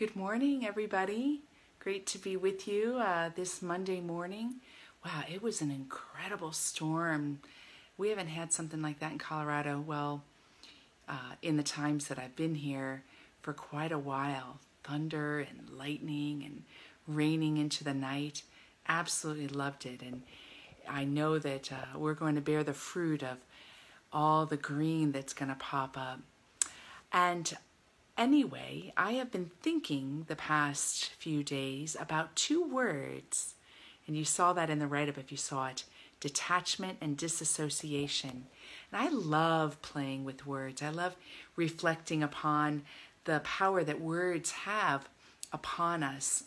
Good morning, everybody. Great to be with you this Monday morning. Wow, it was an incredible storm. We haven't had something like that in Colorado, in the times that I've been here for quite a while. Thunder and lightning and raining into the night. Absolutely loved it. And I know that we're going to bear the fruit of all the green that's going to pop up. And anyway, I have been thinking the past few days about two words, and you saw that in the write-up if you saw it: detachment and disassociation. And I love playing with words. I love reflecting upon the power that words have upon us.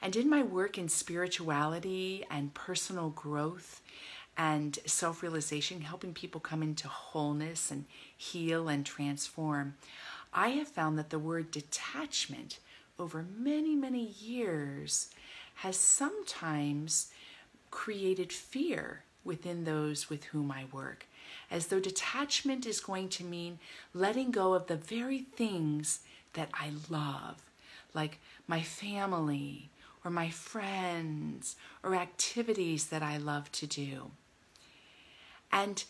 And in my work in spirituality and personal growth and self-realization, helping people come into wholeness and heal and transform, I have found that the word detachment over many, many years has sometimes created fear within those with whom I work, as though detachment is going to mean letting go of the very things that I love, like my family or my friends or activities that I love to do. And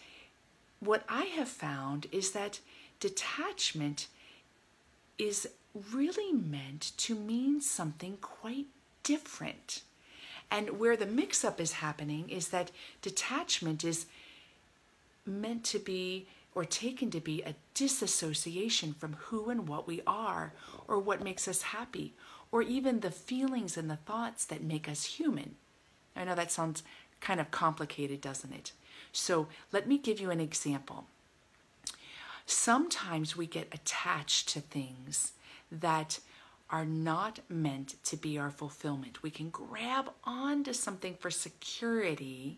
what I have found is that detachment is really meant to mean something quite different. And where the mix-up is happening is that detachment is meant to be, or taken to be, a disassociation from who and what we are, or what makes us happy, or even the feelings and the thoughts that make us human. I know that sounds kind of complicated, doesn't it? So let me give you an example. Sometimes we get attached to things that are not meant to be our fulfillment. We can grab onto something for security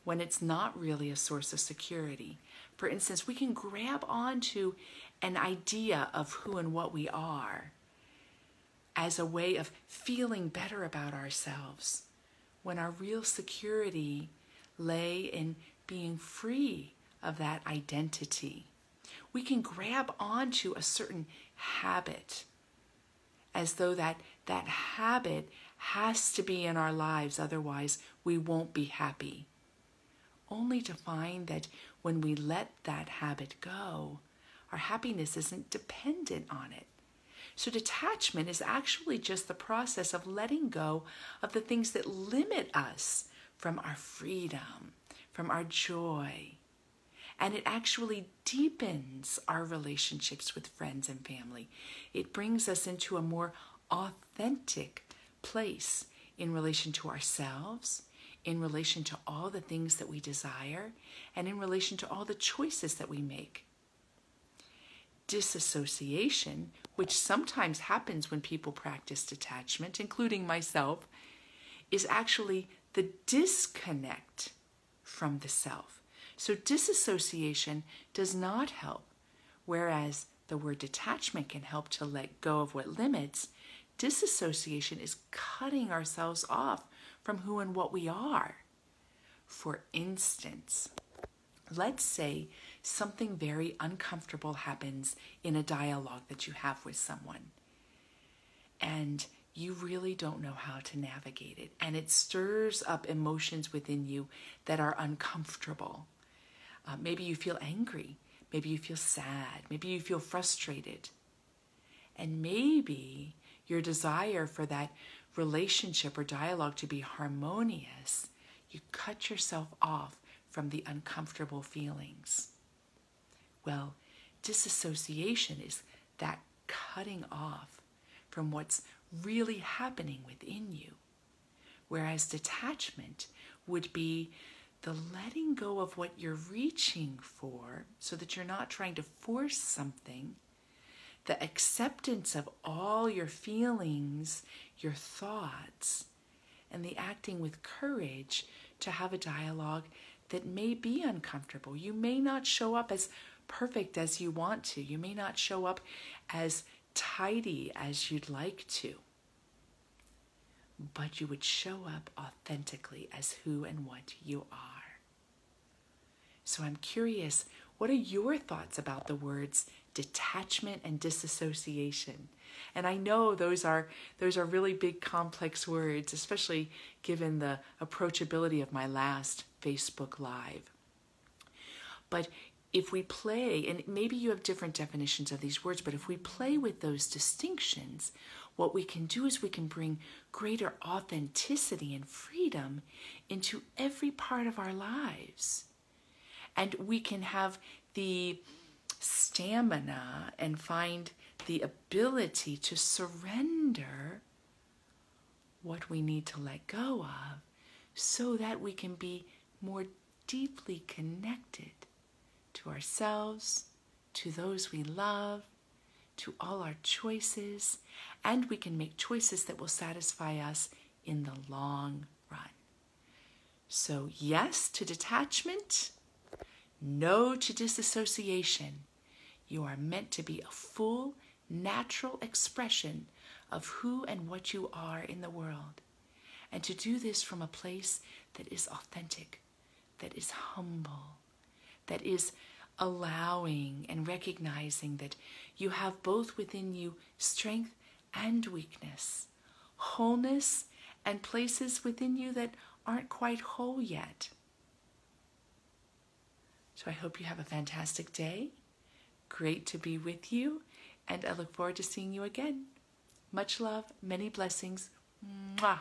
when it's not really a source of security. For instance, we can grab onto an idea of who and what we are as a way of feeling better about ourselves, when our real security lay in being free of that identity. We can grab onto a certain habit as though that habit has to be in our lives, otherwise we won't be happy. Only to find that when we let that habit go, our happiness isn't dependent on it. So detachment is actually just the process of letting go of the things that limit us from our freedom, from our joy. And it actually deepens our relationships with friends and family. It brings us into a more authentic place in relation to ourselves, in relation to all the things that we desire, and in relation to all the choices that we make. Disassociation, which sometimes happens when people practice detachment, including myself, is actually the disconnect from the self. So disassociation does not help, whereas the word detachment can help to let go of what limits. Disassociation is cutting ourselves off from who and what we are. For instance, let's say something very uncomfortable happens in a dialogue that you have with someone, and you really don't know how to navigate it, and it stirs up emotions within you that are uncomfortable. Maybe you feel angry, maybe you feel sad, maybe you feel frustrated. And maybe your desire for that relationship or dialogue to be harmonious, you cut yourself off from the uncomfortable feelings. Well, disassociation is that cutting off from what's really happening within you. Whereas detachment would be the letting go of what you're reaching for, so that you're not trying to force something, the acceptance of all your feelings, your thoughts, and the acting with courage to have a dialogue that may be uncomfortable. You may not show up as perfect as you want to. You may not show up as tidy as you'd like to. But you would show up authentically as who and what you are. So I'm curious, what are your thoughts about the words detachment and disassociation. And I know those are really big, complex words, especially given the approachability of my last Facebook Live. But if we play, and maybe you have different definitions of these words, but if we play with those distinctions, what we can do is we can bring greater authenticity and freedom into every part of our lives. And we can have the stamina and find the ability to surrender what we need to let go of so that we can be more deeply connected to ourselves, to those we love, to all our choices, and we can make choices that will satisfy us in the long run. So yes to detachment, no to disassociation. You are meant to be a full, natural expression of who and what you are in the world. And to do this from a place that is authentic, that is humble, that is allowing and recognizing that you have both within you strength and weakness, wholeness and places within you that aren't quite whole yet. So I hope you have a fantastic day. Great to be with you, and I look forward to seeing you again. Much love, many blessings. Mwah.